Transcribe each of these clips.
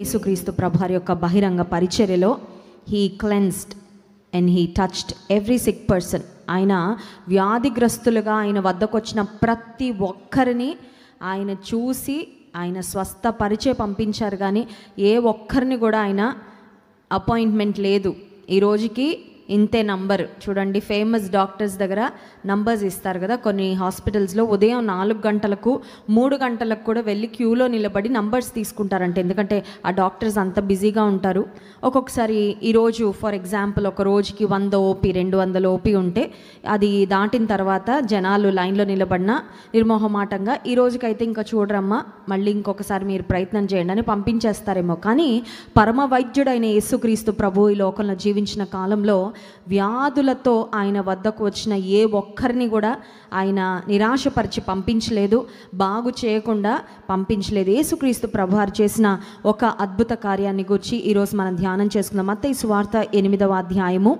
యేసుక్రీస్తు ప్రభువారి యొక్క బహిరంగ పరిచర్యలో he cleansed and he touched every sick person. ఆయన వ్యాధిగ్రస్తులుగా ఆయన వద్దకు వచ్చిన ప్రతి ఒక్కరిని ఆయన చూసి ఆయన స్వస్థపరిచే పంపించారు. కానీ ఏ ఒక్కరిని కూడా ఆయన అపాయింట్మెంట్ లేదు. ఈ రోజుకి ఇంతే నంబర్. చూడండి, ఫేమస్ డాక్టర్స్ దగ్గర నంబర్స్ ఇస్తారు కదా, కొన్ని హాస్పిటల్స్లో ఉదయం 4 గంటలకు 3 గంటలకు కూడా వెళ్ళి క్యూలో నిలబడి నంబర్స్ తీసుకుంటారంటే, ఎందుకంటే ఆ డాక్టర్స్ అంత బిజీగా ఉంటారు. ఒక్కొక్కసారి ఈరోజు ఫర్ ఎగ్జాంపుల్ ఒక రోజుకి 100 ఓపీ 200 ఓపీ ఉంటే అది దాటిన తర్వాత జనాలు లైన్లో నిలబడిన నిర్మోహమాటంగా ఈ రోజుకైతే ఇంకా చూడరమ్మా, మళ్ళీ ఇంకొకసారి మీరు ప్రయత్నం చేయండి అని పంపించేస్తారేమో. కానీ పరమ వైద్యుడైన యేసుక్రీస్తు ప్రభు ఈ లోకంలో జీవించిన కాలంలో వ్యాధులతో ఆయన వద్దకు వచ్చిన ఏ ఒక్కరిని కూడా ఆయన నిరాశపరిచి పంపించలేదు, బాగు చేయకుండా పంపించలేదు. యేసుక్రీస్తు ప్రభువారు చేసిన ఒక అద్భుత కార్యాన్ని గురించి ఈరోజు మనం ధ్యానం చేసుకుందాం. మత్తయి సువార్త 8వ అధ్యాయము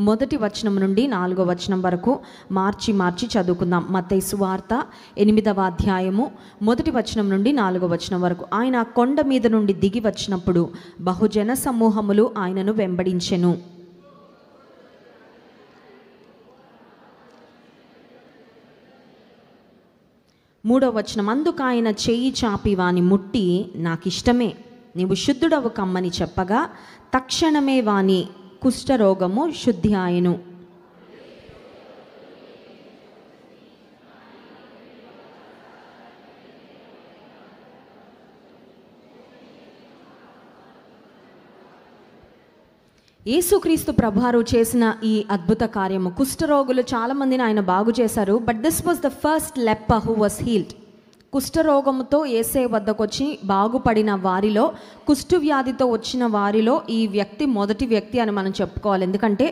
1వ వచనం నుండి 4వ వచనం వరకు మార్చి చదువుకుందాం. మత్తయి సువార్త 8వ అధ్యాయము 1వ వచనం నుండి 4వ వచనం వరకు. ఆయన కొండ మీద నుండి దిగి వచ్చినప్పుడు బహుజన సమూహములు ఆయనను వెంబడించెను. 3వ వచనం, అందుకు ఆయన చెయ్యి చాపి వాని ముట్టి, నాకిష్టమే, నీవు శుద్ధుడవు కమ్మని చెప్పగా తక్షణమే వాని కుష్ఠరోగము శుద్ధి ఆయను. యేసుక్రీస్తు ప్రభువారు చేసిన ఈ అద్భుత కార్యము, కుష్ఠరోగులు చాలామందిని ఆయన బాగు చేశారు. But this was the first leper who was healed. కుష్ఠరోగముతో యేసే వద్దకు వచ్చి బాగుపడిన వారిలో, కుష్ఠు వ్యాధితో వచ్చిన వారిలో ఈ వ్యక్తి మొదటి వ్యక్తి అని మనం చెప్పుకోవాలి. ఎందుకంటే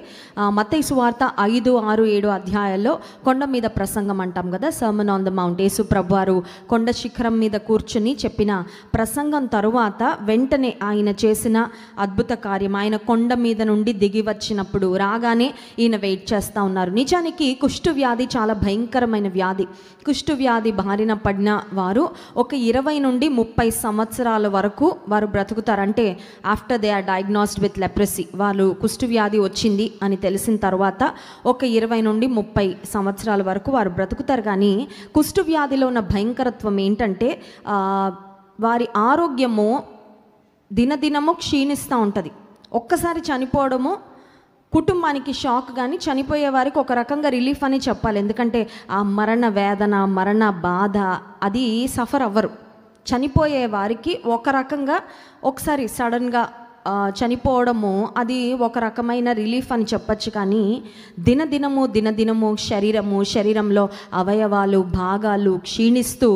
మత్తయి సువార్త 5, 6, 7 అధ్యాయాల్లో కొండ మీద ప్రసంగం అంటాం కదా, సర్మన్ ఆన్ ద మౌంట్. యేసు ప్రభువారు కొండ శిఖరం మీద కూర్చుని చెప్పిన ప్రసంగం తరువాత వెంటనే ఆయన చేసిన అద్భుత కార్యం, ఆయన కొండ మీద నుండి దిగి వచ్చినప్పుడు రాగానే ఈయన వెయిట్ చేస్తూ ఉన్నారు. నిజానికి కుష్ఠు వ్యాధి చాలా భయంకరమైన వ్యాధి. కుష్ఠు వ్యాధి బారిన పడిన వారు ఒక 20 నుండి 30 సంవత్సరాల వరకు వారు బ్రతుకుతారు. అంటే after they are diagnosed with leprosy, వాళ్ళు కుష్ఠు వ్యాధి వచ్చింది అని తెలిసిన తర్వాత ఒక 20 నుండి 30 సంవత్సరాల వరకు వారు బ్రతుకుతారు. కానీ కుష్ఠు వ్యాధిలో ఉన్న భయంకరత్వం ఏంటంటే వారి ఆరోగ్యము దినదినము క్షీణిస్తూ ఉంటుంది. ఒక్కసారి చనిపోవడము కుటుంబానికి షాక్, కానీ చనిపోయే వారికి ఒక రకంగా రిలీఫ్ అని చెప్పాలి. ఎందుకంటే ఆ మరణ వేదన, మరణ బాధ అది సఫర్ అవ్వరు. చనిపోయే వారికి ఒక రకంగా ఒకసారి సడన్గా చనిపోవడము అది ఒక రకమైన రిలీఫ్ అని చెప్పచ్చు. కానీ దినదినము శరీరంలో అవయవాలు, భాగాలు క్షీణిస్తూ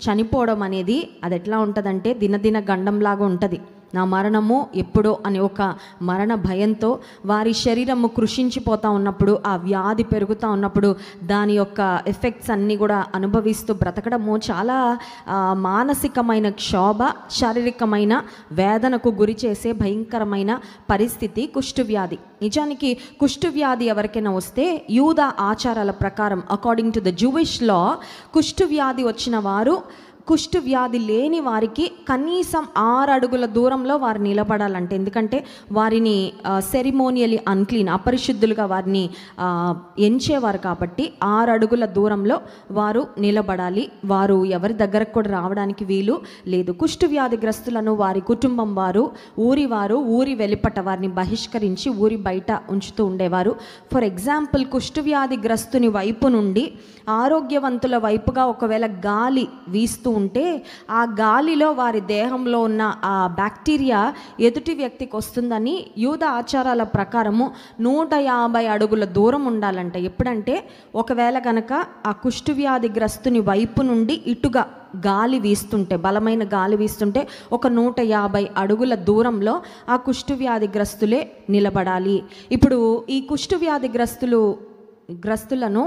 చనిపోవడం అనేది అది ఎట్లా ఉంటుందంటే దినదిన గండంలాగా ఉంటుంది. నా మరణము ఎప్పుడో అనే ఒక మరణ భయంతో వారి శరీరము కృషించిపోతూ ఉన్నప్పుడు, ఆ వ్యాధి పెరుగుతూ ఉన్నప్పుడు దాని యొక్క ఎఫెక్ట్స్ అన్నీ కూడా అనుభవిస్తూ బ్రతకడము చాలా మానసికమైన క్షోభ, శారీరకమైన వేదనకు గురి చేసే భయంకరమైన పరిస్థితి కుష్ఠు వ్యాధి. నిజానికి కుష్ఠు వ్యాధి ఎవరికైనా వస్తే యూద ఆచారాల ప్రకారం, అకార్డింగ్ టు ద జూయిష్ లా, కుష్ఠు వ్యాధి వచ్చిన వారు కుష్ఠు వ్యాధి లేని వారికి కనీసం 6 అడుగుల దూరంలో వారు నిలబడాలంటే, ఎందుకంటే వారిని సెరిమోనియలీ అన్క్లీన్, అపరిశుద్ధులుగా వారిని ఎంచేవారు కాబట్టి 6 అడుగుల దూరంలో వారు నిలబడాలి. వారు ఎవరి దగ్గరకు కూడా రావడానికి వీలు లేదు. కుష్ఠు వ్యాధిగ్రస్తులను వారి కుటుంబం వారు, ఊరి వెలుపట వారిని బహిష్కరించి ఊరి బయట ఉంచుతూ ఉండేవారు. ఫర్ ఎగ్జాంపుల్, కుష్ఠు వ్యాధిగ్రస్తుని వైపు నుండి ఆరోగ్యవంతుల వైపుగా ఒకవేళ గాలి వీస్తూ ఉంటే ఆ గాలిలో వారి దేహంలో ఉన్న ఆ బ్యాక్టీరియా ఎదుటి వ్యక్తికి వస్తుందని యూద ఆచారాల ప్రకారము 150 అడుగుల దూరం ఉండాలంట. ఎప్పుడంటే ఒకవేళ కనుక ఆ కుష్ఠు వ్యాధిగ్రస్తుని వైపు నుండి ఇటుగా గాలి వీస్తుంటే, బలమైన గాలి వీస్తుంటే ఒక 150 అడుగుల దూరంలో ఆ కుష్ఠు వ్యాధిగ్రస్తులే నిలబడాలి. ఇప్పుడు ఈ కుష్ఠు వ్యాధిగ్రస్తులను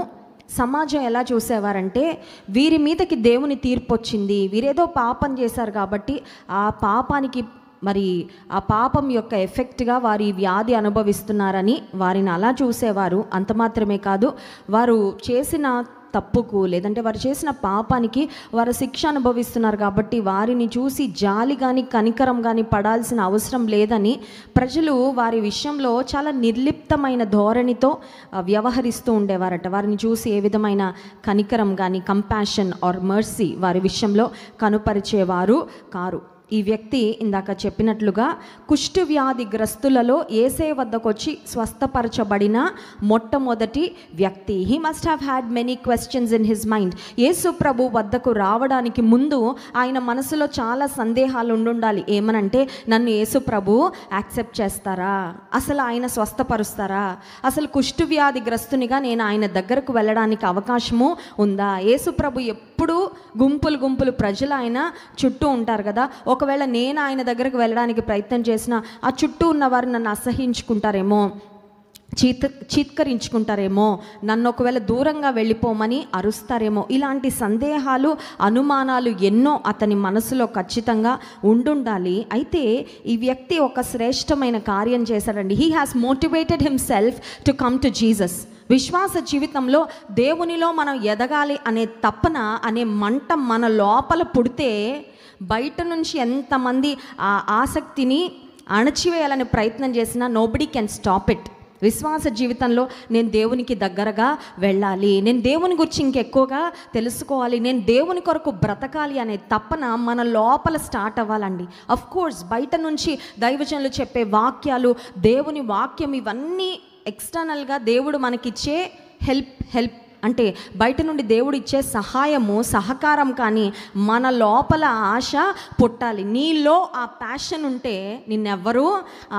సమాజం ఎలా చూసేవారంటే, వీరి మీదకి దేవుని తీర్పు వచ్చింది, వీరేదో పాపం చేశారు కాబట్టి ఆ పాపానికి మరి ఆ పాపం యొక్క ఎఫెక్ట్గా వారి వ్యాధి అనుభవిస్తున్నారని వారిని అలా చూసేవారు. అంత మాత్రమే కాదు, వారు చేసిన తప్పుకు లేదంటే వారు చేసిన పాపానికి వారు శిక్ష అనుభవిస్తున్నారు కాబట్టి వారిని చూసి జాలి కానీ కనికరం కానీ పడాల్సిన అవసరం లేదని ప్రజలు వారి విషయంలో చాలా నిర్లిప్తమైన ధోరణితో వ్యవహరిస్తూ ఉండేవారట. వారిని చూసి ఏ విధమైన కనికరం కానీ కంపాషన్ ఆర్ మర్సీ వారి విషయంలో కనుపరిచేవారు కారు. ఈ వ్యక్తి ఇందాక చెప్పినట్లుగా కుష్ఠవ్యాధి గ్రస్తులలో యేసే వద్దకు వచ్చి స్వస్థపరచబడిన మొట్టమొదటి వ్యక్తి. He must have had many questions in his mind. Yesu ప్రభు వద్దకు రావడానికి ముందు ఆయన మనసులో చాలా సందేహాలు ఉండాలి. ఏమనంటే, నన్ను యేసు ప్రభు యాక్సెప్ట్ చేస్తారా, అసలు ఆయన స్వస్థపరుస్తారా, అసలు కుష్ఠవ్యాధి గ్రస్తునిగా నేను ఆయన దగ్గరకు వెళ్ళడానికి అవకాశము ఉందా. యేసు ప్రభు ఎప్పుడూ గుంపులు ప్రజలు ఆయన చుట్టూ ఉంటారు కదా. ఒకవేళ నేను ఆయన దగ్గరకు వెళ్ళడానికి ప్రయత్నం చేసినా ఆ చుట్టూ ఉన్నవారు నన్ను అసహించుకుంటారేమో, చీత్కరించుకుంటారేమో, నన్ను ఒకవేళ దూరంగా వెళ్ళిపోమని అరుస్తారేమో. ఇలాంటి సందేహాలు అనుమానాలు ఎన్నో అతని మనసులో ఖచ్చితంగా ఉండాలి. అయితే ఈ వ్యక్తి ఒక శ్రేష్టమైన కార్యం చేశాడండి. He has motivated himself to come to Jesus. విశ్వాస జీవితంలో దేవునిలో మనం ఎదగాలి అనే తపన అనే మంట మన లోపల పుడితే బయట నుంచి ఎంతమంది ఆ ఆసక్తిని అణచివేయాలని ప్రయత్నం చేసినా నోబడీ కెన్ స్టాప్ ఇట్. విశ్వాస జీవితంలో నేను దేవునికి దగ్గరగా వెళ్ళాలి, నేను దేవుని గురించి ఇంకెక్కువగా తెలుసుకోవాలి, నేను దేవుని కొరకు బ్రతకాలి అనే తపన మన లోపల స్టార్ట్ అవ్వాలండి. అఫ్ కోర్స్ బయట నుంచి దైవజనులు చెప్పే వాక్యాలు, దేవుని వాక్యం, ఇవన్నీ ఎక్స్టర్నల్గా దేవుడు మనకిచ్చే హెల్ప్ అంటే బయట నుండి దేవుడు ఇచ్చే సహాయము సహకారం, కానీ మన లోపల ఆశ పుట్టాలి. నీలో ఆ ప్యాషన్ ఉంటే నిన్నెవ్వరూ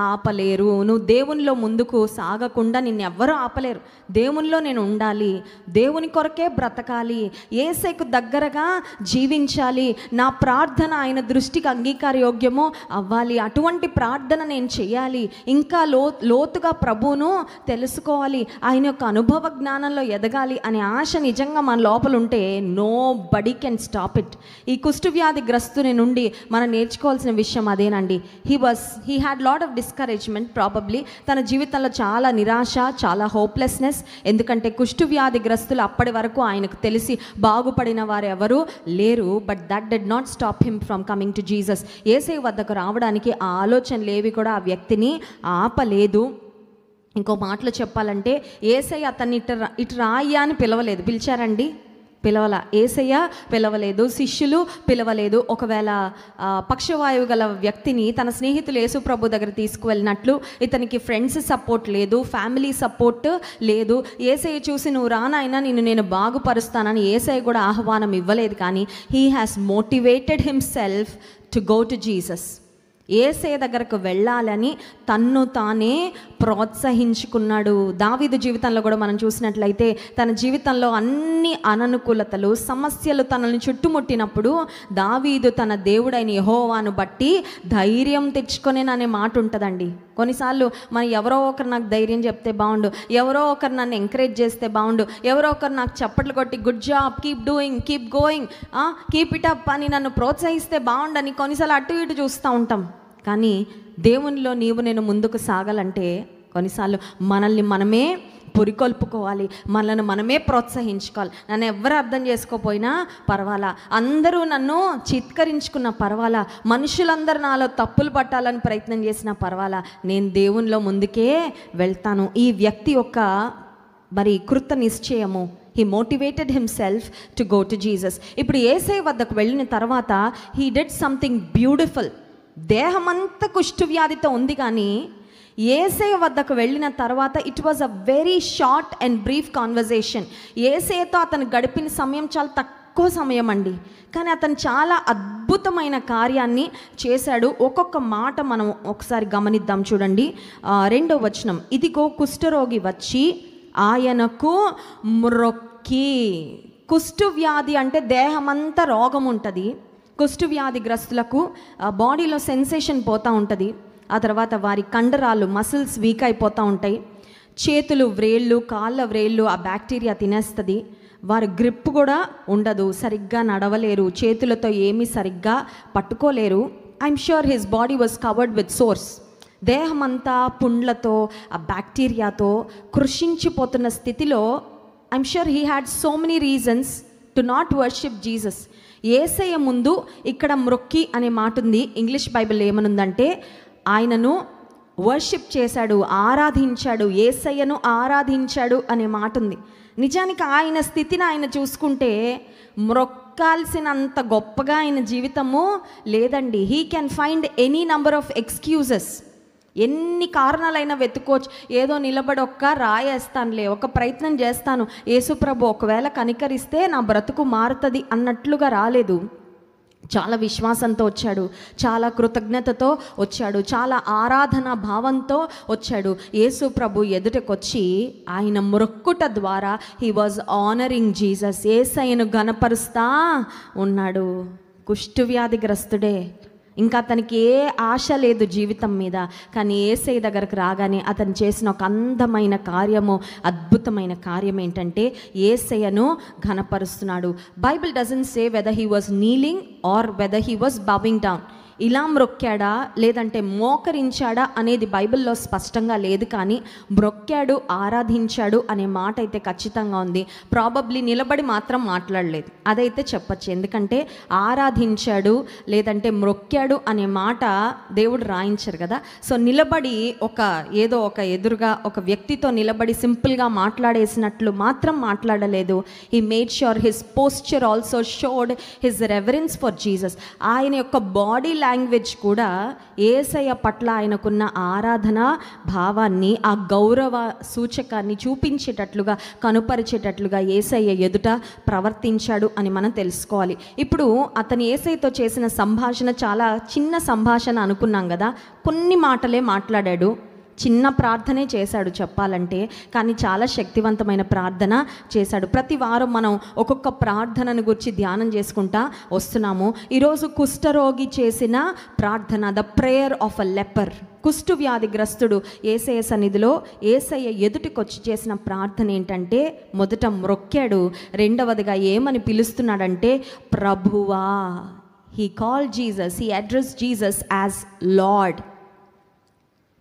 ఆపలేరు. నువ్వు దేవునిలో ముందుకు సాగకుండా నిన్నెవ్వరూ ఆపలేరు. దేవునిలో నేను ఉండాలి, దేవుని కొరకే బ్రతకాలి, యేసుకు దగ్గరగా జీవించాలి, నా ప్రార్థన ఆయన దృష్టికి అంగీకారయోగ్యము అవ్వాలి, అటువంటి ప్రార్థన నేను చేయాలి, ఇంకా లోతుగా ప్రభువును తెలుసుకోవాలి, ఆయన యొక్క అనుభవ జ్ఞానంలో ఎదగాలి అనే ఆశ నిజంగా మన లోపల ఉంటే nobody can stop it. ఈ కుష్ఠవ్యాధి గ్రస్తుని నుండి మనం నేర్చుకోవాల్సిన విషయం అదేనండి. He had lot of discouragement probably. తన జీవితంలో చాలా నిరాశ, చాలా హోప్లెస్నెస్. ఎందుకంటే కుష్ఠవ్యాధి గ్రస్తులు అప్పటి వరకు ఆయనకు తెలిసి బాగుపడిన వారు ఎవరు లేరు. But that did not stop him from coming to Jesus. యేసే వద్దకు రావడానికి ఆ ఆలోచనలు ఏవి కూడా ఆ వ్యక్తిని ఆపలేదు. ఇంకో మాటలో చెప్పాలంటే యేసయ్య అతన్ని ఇటు రాయ్యా అని పిలవలేదు. పిలిచారండి? పిలవల. యేసయ్య పిలవలేదు, శిష్యులు పిలవలేదు. ఒకవేళ పక్షవాయువు గల వ్యక్తిని తన స్నేహితులు యేసు ప్రభు దగ్గర తీసుకువెళ్ళినట్లు ఇతనికి ఫ్రెండ్స్ సపోర్ట్ లేదు, ఫ్యామిలీ సపోర్ట్ లేదు. యేసయ్య చూసి నువ్వు రానైనా నేను బాగుపరుస్తానని యేసయ్య కూడా ఆహ్వానం ఇవ్వలేదు. కానీ he has motivated himself to go to Jesus. Yesayya దగ్గరకు వెళ్ళాలని తన్ను తానే ప్రోత్సహించుకున్నాడు. దావీదు జీవితంలో కూడా మనం చూసినట్లయితే తన జీవితంలో అన్ని అననుకూలతలు, సమస్యలు తనని చుట్టుముట్టినప్పుడు దావీదు తన దేవుడైన యెహోవాను బట్టి ధైర్యం తెచ్చుకొనేననే మాట ఉంటుందండి. కొన్నిసార్లు మనం ఎవరో ఒకరు నాకు ధైర్యం చెప్తే బాగుండు, ఎవరో ఒకరు నన్ను ఎంకరేజ్ చేస్తే బాగుండు, ఎవరో ఒకరు నాకు చప్పట్లు కొట్టి good job, keep doing, keep going, keep it up అని నన్ను ప్రోత్సహిస్తే బాగుండని కొన్నిసార్లు అటు ఇటు చూస్తూ ఉంటాం. కానీ దేవునిలో నేను ముందుకు సాగాలంటే కొన్నిసార్లు మనల్ని మనమే పురికొల్పుకోవాలి, మనల్ని మనమే ప్రోత్సహించుకోవాలి. నన్ను ఎవరు అర్థం చేసుకోపోయినా పర్వాలా, అందరూ నన్ను చిత్కరించుకున్న పర్వాలా, మనుషులందరూ నాలో తప్పులు పట్టాలని ప్రయత్నం చేసినా పర్వాలా, నేను దేవునిలో ముందుకే వెళ్తాను. ఈ వ్యక్తి యొక్క కృత నిశ్చయము, he motivated himself to go to Jesus. ఇప్పుడు యేసయ్య వద్దకు వెళ్ళిన తర్వాత హీ డిడ్ సంథింగ్ బ్యూటిఫుల్. దేహమంతా కుష్ఠవ్యాధితో ఉంది, కానీ యేసయ్య వద్దకు వెళ్ళిన తర్వాత it was a very short and brief conversation. యేసయ్యతో అతను గడిపిన సమయం చాలా తక్కువ సమయం అండి, కానీ అతను చాలా అద్భుతమైన కార్యాన్ని చేశాడు. ఒక్కొక్క మాట మనం ఒకసారి గమనిద్దాం. చూడండి 2వ వచనం. ఇదిగో కుష్ఠరోగి వచ్చి ఆయనకు మ్రొక్కి. కుష్ఠవ్యాధి అంటే దేహమంతా రోగం ఉంటుంది. కుష్ఠవ్యాధి గ్రస్తులకు బాడీలో సెన్సేషన్ పోతూ ఉంటుంది. ఆ తర్వాత వారి కండరాలు మసిల్స్ వీక్ అయిపోతూ ఉంటాయి. చేతులు వ్రేళ్ళు, కాళ్ళ వ్రేళ్ళు ఆ బ్యాక్టీరియా తినేస్తుంది. వారి గ్రిప్ కూడా ఉండదు, సరిగ్గా నడవలేరు, చేతులతో ఏమీ సరిగ్గా పట్టుకోలేరు. I'm sure his body was covered with sores. దేహమంతా పుండ్లతో ఆ బ్యాక్టీరియాతో కృషించిపోతున్న స్థితిలో I'm sure he had so many reasons to not worship Jesus. Yesayya ముందు ఇక్కడ మ్రొక్కి అనే మాట ఉంది. ఇంగ్లీష్ బైబిల్ ఏమనుందంటే ఆయనను వర్షిప్ చేశాడు, ఆరాధించాడు, యేసయ్యను ఆరాధించాడు అనే మాట ఉంది. నిజానికి ఆయన స్థితిని ఆయన చూసుకుంటే మ్రొక్కాల్సినంత గొప్పగా ఆయన జీవితము లేదండి. He can find any number of excuses. ఎన్ని కారణాలైనా వెతుకోవచ్చు. ఏదో నిలబడి రాయేస్తానులే, ఒక ప్రయత్నం చేస్తాను, యేసుప్రభు ఒకవేళ కనికరిస్తే నా బ్రతుకు మారుతుంది అన్నట్లుగా రాలేదు. చాలా విశ్వాసంతో వచ్చాడు, చాలా కృతజ్ఞతతో వచ్చాడు, చాలా ఆరాధన భావంతో వచ్చాడు. యేసు ప్రభు ఎదుటకొచ్చి ఆయన మొక్కుట ద్వారా హీ వాజ్ ఆనరింగ్ జీసస్. యేసయ్యను ఘనపరుస్తా ఉన్నాడు. కుష్ఠవ్యాధిగ్రస్తుడే, ఇంకా అతనికి ఏ ఆశ లేదు జీవితం మీద. కానీ యేసయ్య దగ్గరకు రాగానే అతను చేసిన ఒక అందమైన కార్యము, అద్భుతమైన కార్యం ఏంటంటే యేసయ్యను ఘనపరుస్తున్నాడు. Bible doesn't say whether he was kneeling or whether he was bowing down. ఇలా మ్రొక్కాడా లేదంటే మోకరించాడా అనేది బైబిల్లో స్పష్టంగా లేదు. కానీ మ్రొక్కాడు, ఆరాధించాడు అనే మాట అయితే ఖచ్చితంగా ఉంది. ప్రాబబ్లీ నిలబడి మాత్రం మాట్లాడలేదు, అదైతే చెప్పచ్చు. ఎందుకంటే ఆరాధించాడు లేదంటే మ్రొక్కాడు అనే మాట దేవుడు రాయించారు కదా. సో నిలబడి ఏదో ఒక ఎదురుగా ఒక వ్యక్తితో నిలబడి సింపుల్గా మాట్లాడేసినట్లు మాత్రం మాట్లాడలేదు. He made sure his posture also showed his reverence for Jesus. ఆయన యొక్క బాడీ లాంగ్వేజ్ కూడా యేసయ్య పట్ల ఆయనకున్న ఆరాధన భావాన్ని, ఆ గౌరవ సూచకాన్ని చూపించేటట్లుగా, కనుపరిచేటట్లుగా యేసయ్య ఎదుట ప్రవర్తించాడు అని మనం తెలుసుకోవాలి. ఇప్పుడు అతను యేసయ్యతో చేసిన సంభాషణ చాలా చిన్న సంభాషణ అనుకున్నాం కదా. కొన్ని మాటలే మాట్లాడాడు, చిన్న ప్రార్థనే చేశాడు చెప్పాలంటే. కానీ చాలా శక్తివంతమైన ప్రార్థన చేశాడు. ప్రతి వారం మనం ఒక్కొక్క ప్రార్థనను గురించి ధ్యానం చేసుకుంటా వస్తున్నాము. ఈరోజు కుష్ఠరోగి చేసిన ప్రార్థన, the prayer of a leopard. కుష్టు వ్యాధిగ్రస్తుడు యేసయ్య సన్నిధిలో యేసయ్య ఎదుటికొచ్చి చేసిన ప్రార్థన ఏంటంటే మొదట మ్రొక్కాడు, రెండవదిగా ఏమని పిలుస్తున్నాడంటే ప్రభువా. He called Jesus, he address Jesus as lord.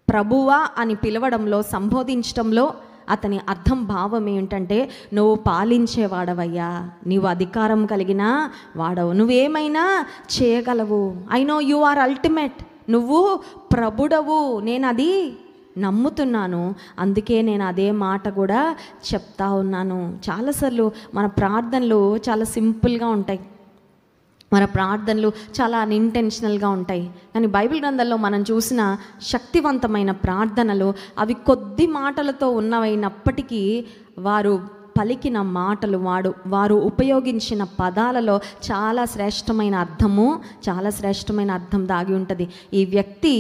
ప్రభువా అని పిలవడంలో, సంబోధించడంలో అతని అర్థం, భావం ఏమిటంటే నువ్వు పాలించేవాడవయ్యా, నీవు అధికారం కలిగిన వాడవు, నువ్వేమైనా చేయగలవు. I know you are ultimate, నువ్వు ప్రభుడవు, నేను అది నమ్ముతున్నాను, అందుకే నేను అదే మాట కూడా చెప్తా ఉన్నాను. చాలాసార్లు మన ప్రార్థనలు చాలా సింపుల్గా ఉంటాయి, మన ప్రార్థనలు చాలా అన్ఇంటెన్షనల్గా ఉంటాయి. కానీ బైబిల్ గ్రంథంలో మనం చూసిన శక్తివంతమైన ప్రార్థనలు అవి కొద్ది మాటలతో ఉన్నవైనప్పటికీ వారు పలికిన మాటలు, వారు ఉపయోగించిన పదాలలో చాలా శ్రేష్టమైన అర్థం దాగి ఉంటుంది. ఈ వ్యక్తి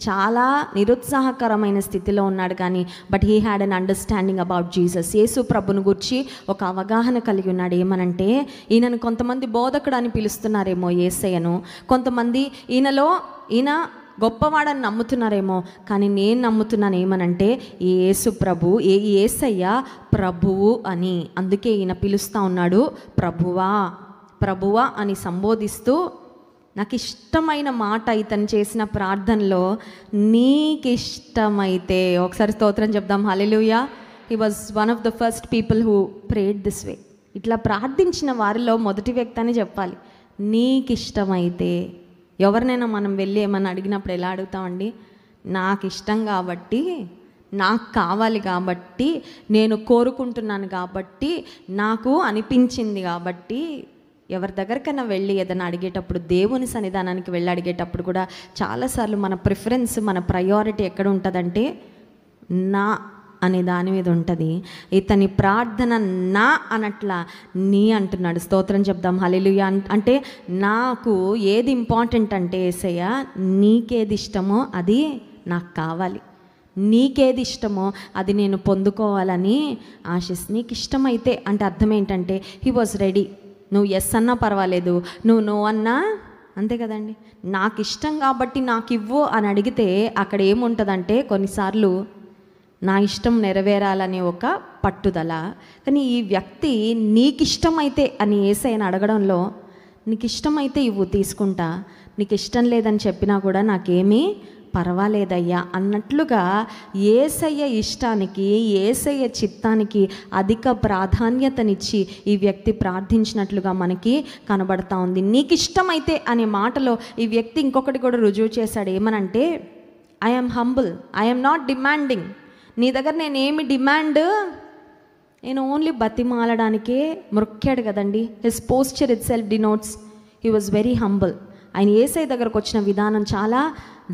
చాలా నిరుత్సాహకరమైన స్థితిలో ఉన్నాడు, కానీ but he had an understanding about Jesus. Yesu ప్రభుని గురించి ఒక అవగాహన కలిగి ఉన్నాడు. ఏమనంటే ఈయనను కొంతమంది బోధకుడు అని పిలుస్తున్నారేమో యేసయ్యను, కొంతమంది ఈయన గొప్పవాడని నమ్ముతున్నారేమో, కానీ నేను నమ్ముతున్నాను ఏమనంటే యేసు ప్రభు, యేసయ్య ప్రభువు అని. అందుకే ఈయన పిలుస్తూ ఉన్నాడు ప్రభువా అని సంబోధిస్తూ. నాకు ఇష్టమైన మాట ఇతను చేసిన ప్రార్థనలో, నీకిష్టమైతే, ఒకసారి స్తోత్రం చెప్దాం, hallelujah. He was one of the first people who prayed this way. ఇట్లా ప్రార్థించిన వారిలో మొదటి వ్యక్తి అని చెప్పాలి. నీకిష్టమైతే. ఎవరినైనా మనం వెళ్ళి ఏమన్నా అడిగినప్పుడు ఎలా అడుగుతామండి? నాకు ఇష్టం కాబట్టి, నాకు కావాలి కాబట్టి, నేను కోరుకుంటున్నాను కాబట్టి, నాకు అనిపించింది కాబట్టి. ఎవరి దగ్గరికైనా వెళ్ళి ఏదైనా అడిగేటప్పుడు, దేవుని సన్నిధానానికి వెళ్ళి అడిగేటప్పుడు కూడా చాలాసార్లు మన ప్రిఫరెన్స్, మన ప్రయారిటీ ఎక్కడ ఉంటుందంటే నా అనే దాని మీద ఉంటుంది. ఇతని ప్రార్థన నా అనట్లా నీ అంటున్నాడు. స్తోత్రం చెప్దాం, హల్లెలూయా. అంటే నాకు ఏది ఇంపార్టెంట్ అంటే యేసయ్య, నీకేది ఇష్టమో అది నాకు కావాలి, నీకేది ఇష్టమో అది నేను పొందుకోవాలని ఆశిస్తు. నీకు ఇష్టమైతే అంటే అర్థం ఏంటంటే హీ వాజ్ రెడీ. నువ్వు ఎస్ అన్నా పర్వాలేదు, నువ్వు నో అన్నా అంతే కదండి. నాకు ఇష్టం కాబట్టి నాకు ఇవ్వు అని అడిగితే అక్కడ ఏముంటుందంటే కొన్నిసార్లు నా ఇష్టం నెరవేరాలనే ఒక పట్టుదల. కానీ ఈ వ్యక్తి నీకు ఇష్టమైతే అని యేసయ్యను అడగడంలో, నీకు ఇష్టమైతే ఇవ్వు తీసుకుంటా, నీకు ఇష్టం లేదని చెప్పినా కూడా నాకేమీ పర్వాలేదయ్యా అన్నట్లుగా యేసయ్య ఇష్టానికి, యేసయ్య చిత్తానికి అధిక ప్రాధాన్యతనిచ్చి ఈ వ్యక్తి ప్రార్థించినట్లుగా మనకి కనబడతా ఉంది. నీకు ఇష్టమైతే అనే మాటలో ఈ వ్యక్తి ఇంకొకటి కూడా రుజువు చేశాడు. ఏమనంటే, I'm humble, I'm not demanding. నీ దగ్గర నేనేమి డిమాండ్, నేను ఓన్లీ బతిమాలడానికే మొక్కాడు కదండి. His posture it self denotes he was very humble. ఆయన యేసయ్య దగ్గరకు వచ్చిన విధానం చాలా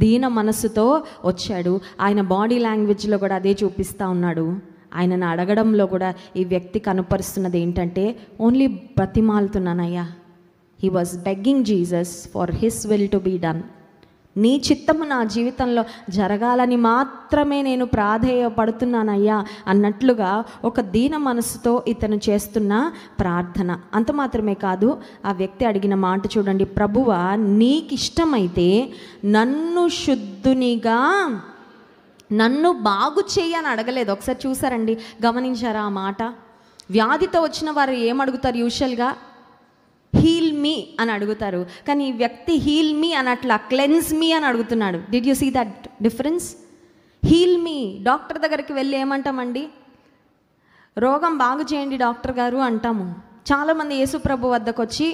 దీన మనస్సుతో వచ్చాడు. ఆయన బాడీ లాంగ్వేజ్లో కూడా అదే చూపిస్తూ ఉన్నాడు. ఆయనను అడగడంలో కూడా ఈ వ్యక్తి కనుపరుస్తున్నది ఏంటంటే, ఓన్లీ బ్రతిమాలుతున్నానయ్యా. He was begging Jesus for his will to be done. నీ చిత్తము నా జీవితంలో జరగాలని మాత్రమే నేను ప్రాధేయపడుతున్నానయ్యా అన్నట్లుగా ఒక దీన మనసుతో ఇతను చేస్తున్న ప్రార్థన. అంత మాత్రమే కాదు, ఆ వ్యక్తి అడిగిన మాట చూడండి, ప్రభువా నీకు ఇష్టమైతే నన్ను శుద్ధునిగా, నన్ను బాగు చేయని అడగలేదు. ఒకసారి చూసారండి, గమనించారా ఆ మాట? వ్యాధితో వచ్చిన వారు ఏమడుగుతారు యూజువల్గా? హీల్ మీ అని అడుగుతారు. కానీ ఈ వ్యక్తి హీల్ మీ అనట్లా, క్లెన్స్ మీ అని అడుగుతున్నాడు. Did you see that difference? Heal me. Doctor దగ్గరికి వెళ్ళి ఏమంటామండి? రోగం బాగు చేయండి డాక్టర్ గారు అంటాము. చాలామంది యేసు ప్రభు వద్దకు వచ్చి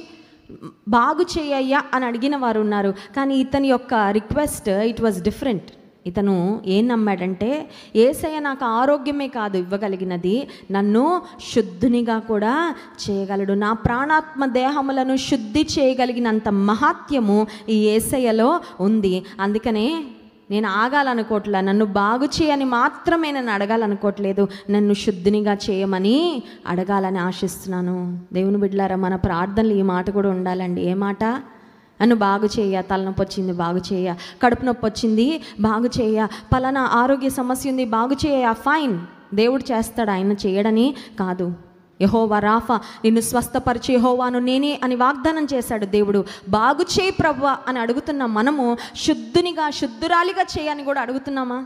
బాగు చేయయ్యా అని అడిగిన వారు ఉన్నారు. కానీ ఇతని యొక్క రిక్వెస్ట్ ఇట్ వాజ్ డిఫరెంట్. ఇతను ఏం నమ్మాడంటే, యేసయ్య నాకు ఆరోగ్యమే కాదు ఇవ్వగలిగినది, నన్ను శుద్ధునిగా కూడా చేయగలడు. నా ప్రాణాత్మ దేహములను శుద్ధి చేయగలిగినంత మహాత్యము ఈ యేసయ్యలో ఉంది. అందుకనే నేను ఆగాలనుకోవట్లే, నన్ను బాగు చేయని మాత్రమే నేను అడగాలనుకోవట్లేదు, నన్ను శుద్ధినిగా చేయమని అడగాలని ఆశిస్తున్నాను. దేవుని బిడ్డలారా, మన ప్రార్థనలు ఈ మాట కూడా ఉండాలండి. ఏ మాట? నన్ను బాగు చేయ, తలనొప్పి వచ్చింది బాగు చేయ, కడుపు నొప్పి వచ్చింది బాగు చేయ, పలానా ఆరోగ్య సమస్య ఉంది బాగు చేయ. ఫైన్, దేవుడు చేస్తాడు, ఆయన చేయడని కాదు. యెహోవా రాఫా, నిన్ను స్వస్థపరిచే యెహోవాను నేనే అని వాగ్దానం చేశాడు దేవుడు. బాగు చేయి ప్రభువా అని అడుగుతున్న మనము శుద్ధునిగా, శుద్ధురాలిగా చేయని కూడా అడుగుతున్నామా?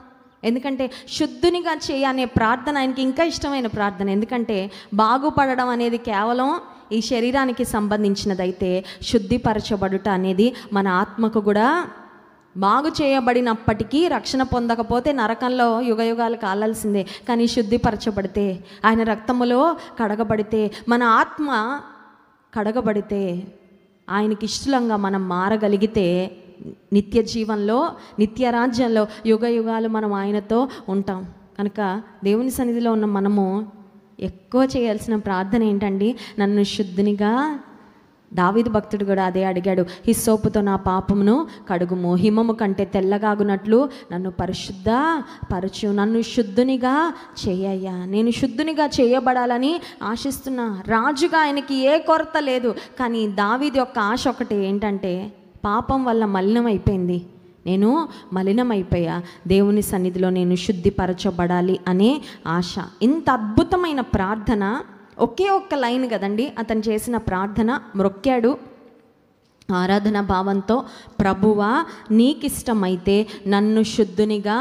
ఎందుకంటే శుద్ధునిగా చేయనే ప్రార్థన ఆయనకి ఇంకా ఇష్టమైన ప్రార్థన. ఎందుకంటే బాగుపడడం అనేది కేవలం ఈ శరీరానికి సంబంధించినదైతే, శుద్ధిపరచబడుట అనేది మన ఆత్మకు కూడా బాగు చేయబడినప్పటికీ రక్షణ పొందకపోతే నరకంలో యుగయుగాలు కాలాల్సిందే. కానీ శుద్ధిపరచబడితే, ఆయన రక్తములో కడగబడితే, మన ఆత్మ కడగబడితే, ఆయనకి ఇష్టంగా మనం మారగలిగితే నిత్య జీవంలో, నిత్య రాజ్యంలో యుగయుగాలు మనం ఆయనతో ఉంటాం. కనుక దేవుని సన్నిధిలో ఉన్న మనము ఎక్కువ చేయాల్సిన ప్రార్థన ఏంటండి? నన్ను శుద్ధినిగా. దావీదు భక్తుడు కూడా అదే అడిగాడు. హిస్సోపుతో నా పాపమును కడుగుము, హిమము కంటే తెల్లగాగునట్లు నన్ను పరిశుద్ధ పరచు, నన్ను శుద్ధునిగా చేయయ్యా. నేను శుద్ధునిగా చేయబడాలని ఆశిస్తున్నా. రాజుగా ఆయనకి ఏ కొరత లేదు. కానీ దావీదు యొక్క ఆశ ఒకటి ఏంటంటే, పాపం వల్ల మలినమైపోయింది, నేను మలినమైపోయా, దేవుని సన్నిధిలో నేను శుద్ధిపరచబడాలి అనే ఆశ. ఇంత అద్భుతమైన ప్రార్థన, ఒకే ఒక్క లైన్ కదండి అతను చేసిన ప్రార్థన. మొక్కాడు ఆరాధన భావంతో, ప్రభువా నీకిష్టమైతే నన్ను శుద్ధునిగా.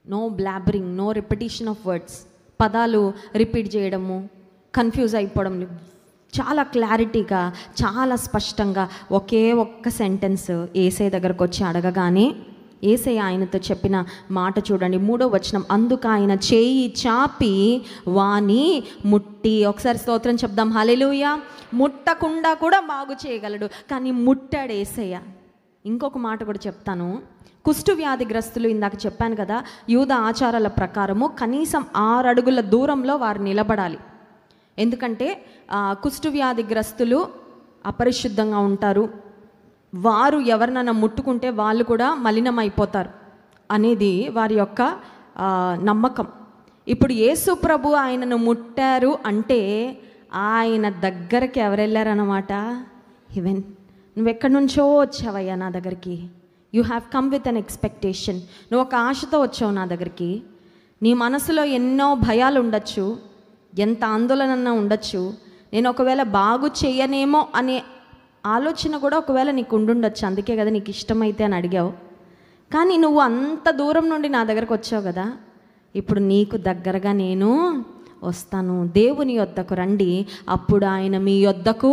No blabbering, no repetition of words. పదాలు రిపీట్ చేయడము, కన్ఫ్యూజ్ అయిపోవడం, చాలా క్లారిటీగా, చాలా స్పష్టంగా ఒకే ఒక్క సెంటెన్స్ యేసయ్య దగ్గరకు వచ్చి అడగగానే యేసయ్య ఆయనతో చెప్పిన మాట చూడండి, 3వ వచనం. అందుకు ఆయన చేయి చాపి వాని ముట్టి. ఒకసారి స్తోత్రం చెప్దాం, హల్లెలూయా. ముట్టకుండా కూడా బాగు చేయగలడు, కానీ ముట్టాడు యేసయ్య. ఇంకొక మాట కూడా చెప్తాను. కుష్టు వ్యాధిగ్రస్తులు, ఇందాక చెప్పాను కదా, యూద ఆచారాల ప్రకారము కనీసం 6 అడుగుల దూరంలో వారు నిలబడాలి. ఎందుకంటే కుష్టు వ్యాధిగ్రస్తులు అపరిశుద్ధంగా ఉంటారు, వారు ఎవరినైనా ముట్టుకుంటే వాళ్ళు కూడా మలినమైపోతారు అనేది వారి యొక్క నమ్మకం. ఇప్పుడు యేసు ప్రభు ఆయనను ముట్టారు అంటే ఆయన దగ్గరికి ఎవరు వెళ్ళారన్నమాట? ఈవెన్ నువ్వెక్కడి నుంచో వచ్చావయ్యా నా దగ్గరికి. You have come with an expectation. నువ్వు ఒక ఆశతో వచ్చావు నా దగ్గరికి. నీ మనసులో ఎన్నో భయాలు ఉండొచ్చు, ఎంత ఆందోళన ఉండొచ్చు. నేను ఒకవేళ బాగు చేయనేమో అనే ఆలోచన కూడా ఒకవేళ నీకు ఉండుండొచ్చు. అందుకే కదా నీకు ఇష్టమైతే అని అడిగావు. కానీ నువ్వు అంత దూరం నుండి నా దగ్గరకు వచ్చావు కదా, ఇప్పుడు నీకు దగ్గరగా నేను వస్తాను. దేవుని యొద్దకు రండి, అప్పుడు ఆయన మీ యొద్దకు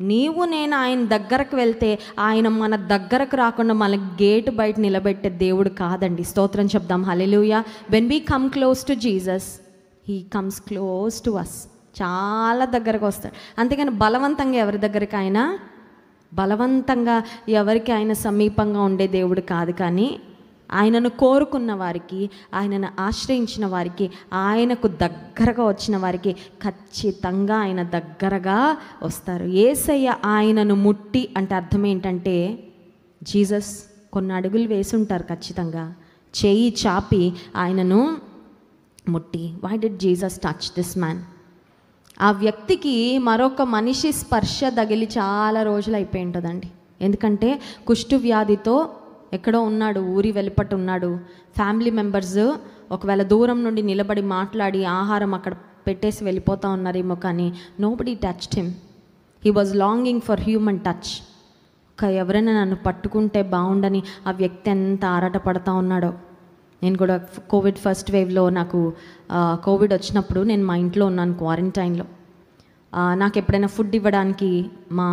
నీవు నేను ఆయన దగ్గరకు వెళ్తే ఆయన మన దగ్గరకు రాకుండా మన గేటు బయట నిలబెట్టే దేవుడు కాదండి. స్తోత్రం చెప్దాం. Hallelujah. When we come close to Jesus, he comes close to us. చాలా దగ్గరకు వస్తాడు. అంతేగాని బలవంతంగా ఎవరికి ఆయన సమీపంగా ఉండే దేవుడు కాదు. కానీ ఆయనను కోరుకున్న వారికి, ఆయనను ఆశ్రయించిన వారికి, ఆయనకు దగ్గరగా వచ్చిన వారికి ఖచ్చితంగా ఆయన దగ్గరగా వస్తారు. యేసయ్య ఆయనను ముట్టి అంటే అర్థం ఏంటంటే, జీసస్ కొన్ని అడుగులు వేసి ఉంటారు ఖచ్చితంగా, చేయి చాపి ఆయనను ముట్టి. Why did Jesus touch this man? ఆ వ్యక్తికి మరొక మనిషి స్పర్శ తగిలి చాలా రోజులు అయిపోయి ఉంటుందండి. ఎందుకంటే కుష్టు వ్యాధితో ఎక్కడో ఉన్నాడు, ఊరి వెలుపట ఉన్నాడు. ఫ్యామిలీ మెంబర్స్ ఒకవేళ దూరం నుండి నిలబడి మాట్లాడి ఆహారం అక్కడ పెట్టేసి వెళ్ళిపోతూ ఉన్నారేమో, కానీ nobody touched him. He was longing for human touch. ఎవరైనా నన్ను పట్టుకుంటే బాగుండని ఆ వ్యక్తి ఎంత ఆరాటపడతా ఉన్నాడో. నేను కూడా కోవిడ్ ఫస్ట్ వేవ్లో నాకు కోవిడ్ వచ్చినప్పుడు నేను మా ఇంట్లో ఉన్నాను క్వారంటైన్లో. నాకు ఎప్పుడైనా ఫుడ్ ఇవ్వడానికి మా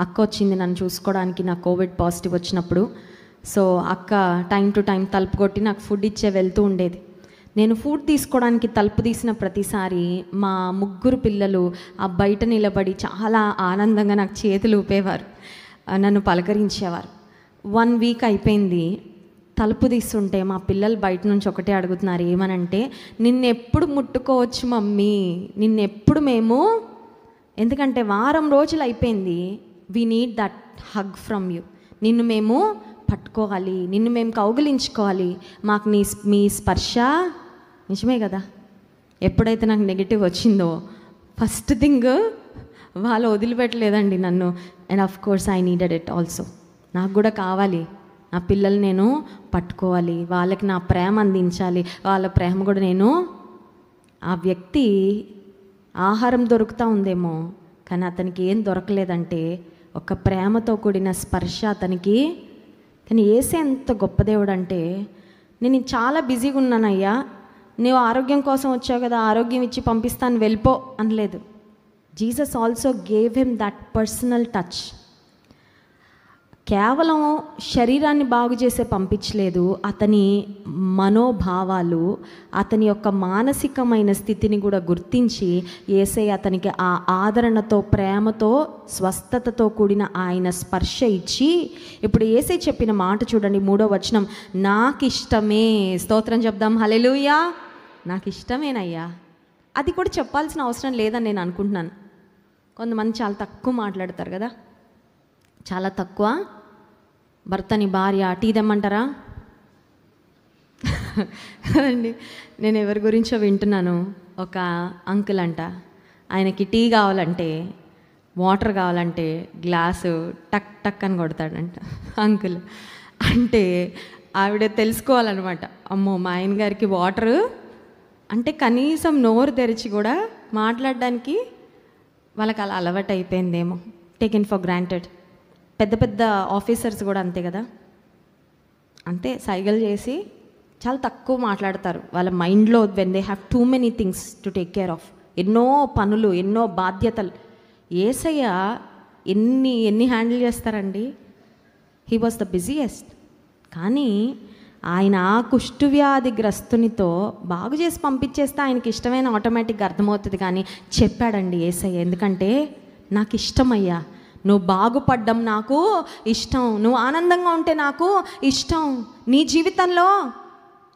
అక్క వచ్చింది నన్ను చూసుకోవడానికి, నాకు కోవిడ్ పాజిటివ్ వచ్చినప్పుడు. సో అక్క టైం టు టైం తలుపు కొట్టి నాకు ఫుడ్ ఇచ్చే వెళ్తూ ఉండేది. నేను ఫుడ్ తీసుకోవడానికి తలుపు తీసిన ప్రతిసారి మా 3 పిల్లలు ఆ బయట నిలబడి చాలా ఆనందంగా నాకు చేతులు ఊపేవారు, నన్ను పలకరించేవారు. 1 వీక్ అయిపోయింది. తలుపు తీస్తుంటే మా పిల్లలు బయట నుంచి ఒకటే అడుగుతున్నారు, ఏమనంటే, నిన్నెప్పుడు ముట్టుకోవచ్చు మమ్మీ, నిన్నెప్పుడు మేము, ఎందుకంటే వారం రోజులు అయిపోయింది, we need that hug from you. నిన్ను మేము పట్టుకోవాలి, నిన్ను మేము కౌగిలించుకోవాలి, మాకు మీ స్పర్శ. నిజమే కదా. ఎప్పుడైతే నాకు నెగిటివ్ వచ్చిందో ఫస్ట్ థింగ్ వాళ్ళు వదిలిపెట్టలేదండి నన్ను. And of course I needed it also. నాకు కూడా కావాలి, నా పిల్లలు నేను పట్టుకోవాలి, వాళ్ళకి నా ప్రేమ అందించాలి, వాళ్ళ ప్రేమ కూడా నేను. ఆ వ్యక్తి ఆహారం దొరుకుతూ ఉందేమో, కానీ అతనికి ఏం దొరకలేదంటే ఒక ప్రేమతో కూడిన స్పర్శ అతనికి. కానీ యేసే ఎంత గొప్ప దేవుడు అంటే, నేను చాలా బిజీగా ఉన్నానయ్యా, నువ్వు ఆరోగ్యం కోసం వచ్చావు కదా, ఆరోగ్యం ఇచ్చి పంపిస్తాను వెళ్ళిపో అనలేదు. Jesus also gave him that personal touch. కేవలం శరీరాన్ని బాగు చేసే పంపించలేదు, అతని మనోభావాలు, అతని యొక్క మానసికమైన స్థితిని కూడా గుర్తించి యేసయ్య అతనికి ఆ ఆదరణతో, ప్రేమతో, స్వస్థతతో కూడిన ఆయన స్పర్శ ఇచ్చి, ఇప్పుడు యేసయ్య చెప్పిన మాట చూడండి, 3వ వచనం, నాకు ఇష్టమే. స్తోత్రం చెప్దాం. హల్లెలూయా. నాకు ఇష్టమేనయ్యా. అది కూడా చెప్పాల్సిన అవసరం లేదని నేను అనుకుంటున్నాను. కొంతమంది చాలా తక్కువ మాట్లాడతారు కదా, చాలా తక్కువ. భర్తని భార్య టీ తెమ్మంటారా అండి. నేను ఎవరి గురించో వింటున్నాను. ఒక అంకుల్ అంట, ఆయనకి టీ కావాలంటే, వాటర్ కావాలంటే గ్లాసు టక్ టక్ అని కొడతాడంట అంకుల్. అంటే ఆవిడ తెలుసుకోవాలన్నమాట, అమ్మో మా ఆయన గారికి వాటరు అంటే కనీసం నోరు తెరిచి కూడా మాట్లాడడానికి వాళ్ళకి అలా అలవాటు అయిపోయిందేమో, టేకెన్ ఫర్ గ్రాంటెడ్. పెద్ద పెద్ద ఆఫీసర్స్ కూడా అంతే కదా, అంతే సైగలు చేసి చాలా తక్కువ మాట్లాడతారు. వాళ్ళ మైండ్లో when they have too many things to take care of, ఎన్నో పనులు, ఎన్నో బాధ్యతలు. యేసయ్య ఎన్ని హ్యాండిల్ చేస్తారండి. He was the busiest. కానీ ఆయన ఆ కుష్ఠవ్యాధి గ్రస్తునితో బాగు చేసి పంపించేస్తే ఆయనకి ఇష్టమైన ఆటోమేటిక్గా అర్థమవుతుంది. కానీ చెప్పాడండి యేసయ్య, ఎందుకంటే నాకు ఇష్టమయ్యా, నువ్వు బాగుపడ్డం నాకు ఇష్టం, నువ్వు ఆనందంగా ఉంటే నాకు ఇష్టం, నీ జీవితంలో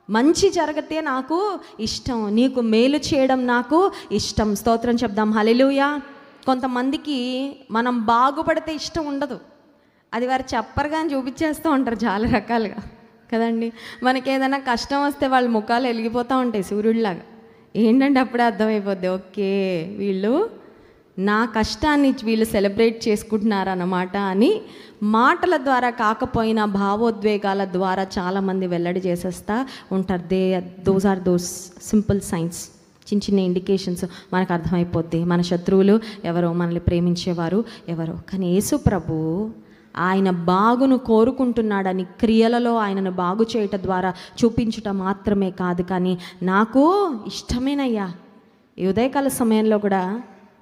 మంచి జరిగితే నాకు ఇష్టం, నీకు మేలు చేయడం నాకు ఇష్టం. స్తోత్రం చెప్దాం. హల్లెలూయా. కొంతమందికి మనం బాగుపడితే ఇష్టం ఉండదు, అది వారు చెప్పరు కానీ చూపించేస్తూ ఉంటారు చాలా రకాలుగా కదండి. మనకి ఏదైనా కష్టం వస్తే వాళ్ళ ముఖాలు వెలిగిపోతూ ఉంటాయి సూర్యుడిలాగా. ఏంటంటే అప్పుడే అర్థమైపోద్ది, ఓకే వీళ్ళు నా కష్టాన్ని వీళ్ళు సెలబ్రేట్ చేసుకుంటున్నారన్నమాట అని. మాటల ద్వారా కాకపోయినా భావోద్వేగాల ద్వారా చాలామంది వెల్లడి చేసేస్తా ఉంటారు. Those are those simple signs, చిన్న చిన్న ఇండికేషన్స్ మనకు అర్థమైపోద్ది మన శత్రువులు ఎవరో, మనల్ని ప్రేమించేవారు ఎవరో. కానీ యేసు ప్రభు ఆయన బాగును కోరుకుంటున్నాడని క్రియలలో ఆయనను బాగు చేయటం ద్వారా చూపించుట మాత్రమే కాదు, కానీ నాకు ఇష్టమేనయ్యా. ఈ ఉదయకాల సమయంలో కూడా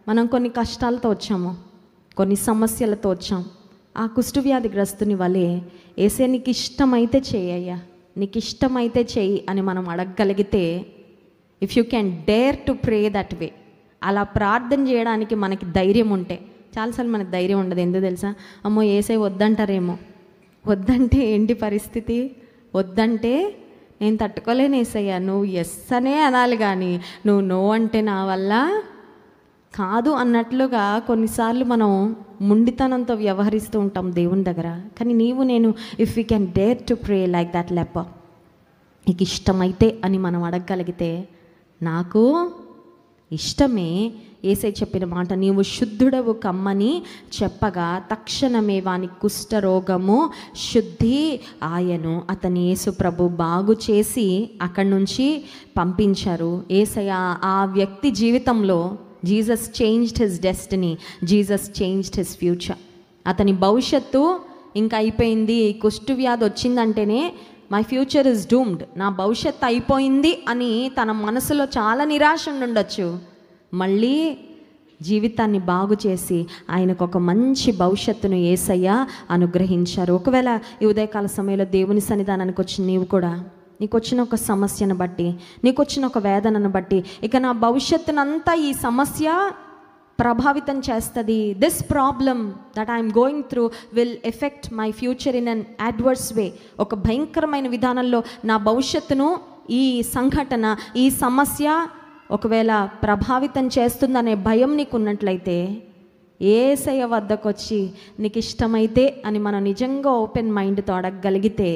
మనం కొన్ని కష్టాలతో వచ్చాము, కొన్ని సమస్యలతో వచ్చాం. ఆ కుష్ఠవ్యాధిగ్రస్తుని వలె యేసయ్య నీకు ఇష్టమైతే చెయ్యయ్యా, నీకు ఇష్టమైతే చెయ్యి అని మనం అడగగలిగితే, if you can dare to pray that way, అలా ప్రార్థన చేయడానికి మనకి ధైర్యం ఉంటే. చాలాసార్లు మనకు ధైర్యం ఉండదు. ఎందుకు తెలుసా? అమ్మో యేసయ్య వద్దంటారేమో, వద్దంటే ఏంటి పరిస్థితి, వద్దంటే నేను తట్టుకోలేను యేసయ్య, నువ్వు ఎస్ అనే అనాలి కానీ నువ్వు నో అంటే నా వల్ల కాదు అన్నట్లుగా కొన్నిసార్లు మనం ముండితనంతో వ్యవహరిస్తూ ఉంటాం దేవుని దగ్గర. కానీ నీవు నేను, if you can dare to pray like that leopard, నీకు ఇష్టమైతే అని మనం అడగగలిగితే, నాకు ఇష్టమే యేసయ్య చెప్పిన మాట, నీవు శుద్ధుడవు కమ్మని చెప్పగా తక్షణమే వాని కుష్ఠరోగము శుద్ధి ఆయను. అతని యేసు ప్రభు బాగు చేసి అక్కడి నుంచి పంపించారు. యేసయ్య ఆ వ్యక్తి జీవితంలో, Jesus changed his destiny, Jesus changed his future. అతని భవిష్యత్తు ఇంకా అయిపోయింది. కుష్ఠవ్యాధి వచ్చిందంటేనే మై ఫ్యూచర్ ఇస్ డూమ్డ్, నా భవిష్యత్తు అయిపోయింది అని తన మనసులో చాలా నిరాశ ఉండొచ్చు. మళ్ళీ జీవితాన్ని బాగు చేసి ఆయనకు ఒక మంచి భవిష్యత్తును యేసయ్య అనుగ్రహించారు. ఒకవేళ ఈ ఉదయకాల సమయంలో దేవుని సన్నిధానానికి వచ్చిన నీవు కూడా, నీకు వచ్చిన ఒక సమస్యను బట్టి, నీకు వచ్చిన ఒక వేదనను బట్టి, ఇక నా భవిష్యత్తునంతా ఈ సమస్య ప్రభావితం చేస్తుంది, this problem that I'm going through will affect my future in an adverse way, ఒక భయంకరమైన విధానంలో నా భవిష్యత్తును ఈ సంఘటన, ఈ సమస్య ఒకవేళ ప్రభావితం చేస్తుందనే భయం నీకు ఉన్నట్లయితే, యేసయ్య వద్దకు వచ్చి నీకు ఇష్టమైతే అని మనం నిజంగా ఓపెన్ మైండ్తో అడగగలిగితే,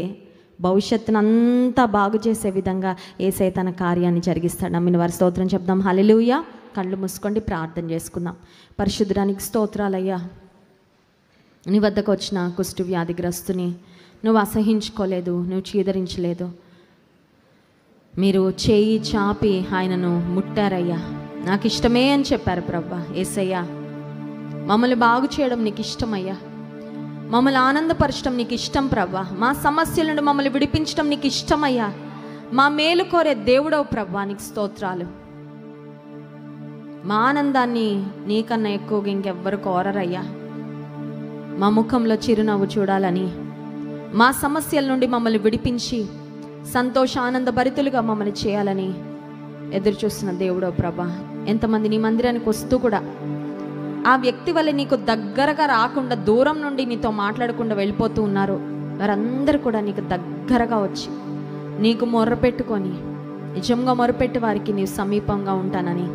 భవిష్యత్తును అంతా బాగు చేసే విధంగా యేసయ్య తన కార్యాన్ని జరిగిస్తాడు. నమ్మిన వారి స్తోత్రం చెప్దాం. హల్లెలూయా. కళ్ళు మూసుకోండి, ప్రార్థన చేసుకుందాం. పరిశుద్ధుడానికి స్తోత్రాలయ్యా. నీ వద్దకు వచ్చిన కుష్ఠవ్యాధిగ్రస్తుని నువ్వు అసహించుకోలేదు, నువ్వు చీదరించలేదు. మీరు చేయి చాపి ఆయనను ముట్టారయ్యా. నాకు ఇష్టమే అని చెప్పారు ప్రభా. యేసయ్యా, మమ్మల్ని బాగు చేయడం నీకు ఇష్టమయ్యా, మమ్మల్ని ఆనందపరచడం నీకు ఇష్టం ప్రభా, మా సమస్యల నుండి మమ్మల్ని విడిపించడం నీకు ఇష్టమయ్యా, మా మేలు కోరే దేవుడవు ప్రభా, నీకు స్తోత్రాలు. మా ఆనందాన్ని నీకన్నా ఎక్కువగా ఇంకెవ్వరు కోరరయ్యా. మా ముఖంలో చిరునవ్వు చూడాలని, మా సమస్యల నుండి మమ్మల్ని విడిపించి సంతోష ఆనంద భరితులుగా మమ్మల్ని చేయాలని ఎదురు చూస్తున్న దేవుడో ప్రభా. ఎంతమంది నీ మందిరానికి వస్తూ కూడా ఆ వ్యక్తి వల్ల నీకు దగ్గరగా రాకుండా, దూరం నుండి నీతో మాట్లాడకుండా వెళ్ళిపోతూ ఉన్నారు. వారందరూ కూడా నీకు దగ్గరగా వచ్చి నీకు మొర్రపెట్టుకొని, నిజంగా మొరపెట్టి వారికి నీవు సమీపంగా ఉంటానని,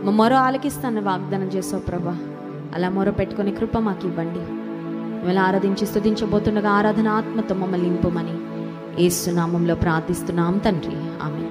మా మొర ఆలకిస్తానని వాగ్దానం చేసావు ప్రభా. అలా మొరపెట్టుకొని కృప మాకు ఇవ్వండి. మిమ్మల్ని ఆరాధించి స్తుతించబోతుండగా ఆరాధన ఆత్మతో మమ్మల్ని నింపుమని యేసు నామములో ప్రార్థిస్తున్నాం తండ్రి. ఆమేన్.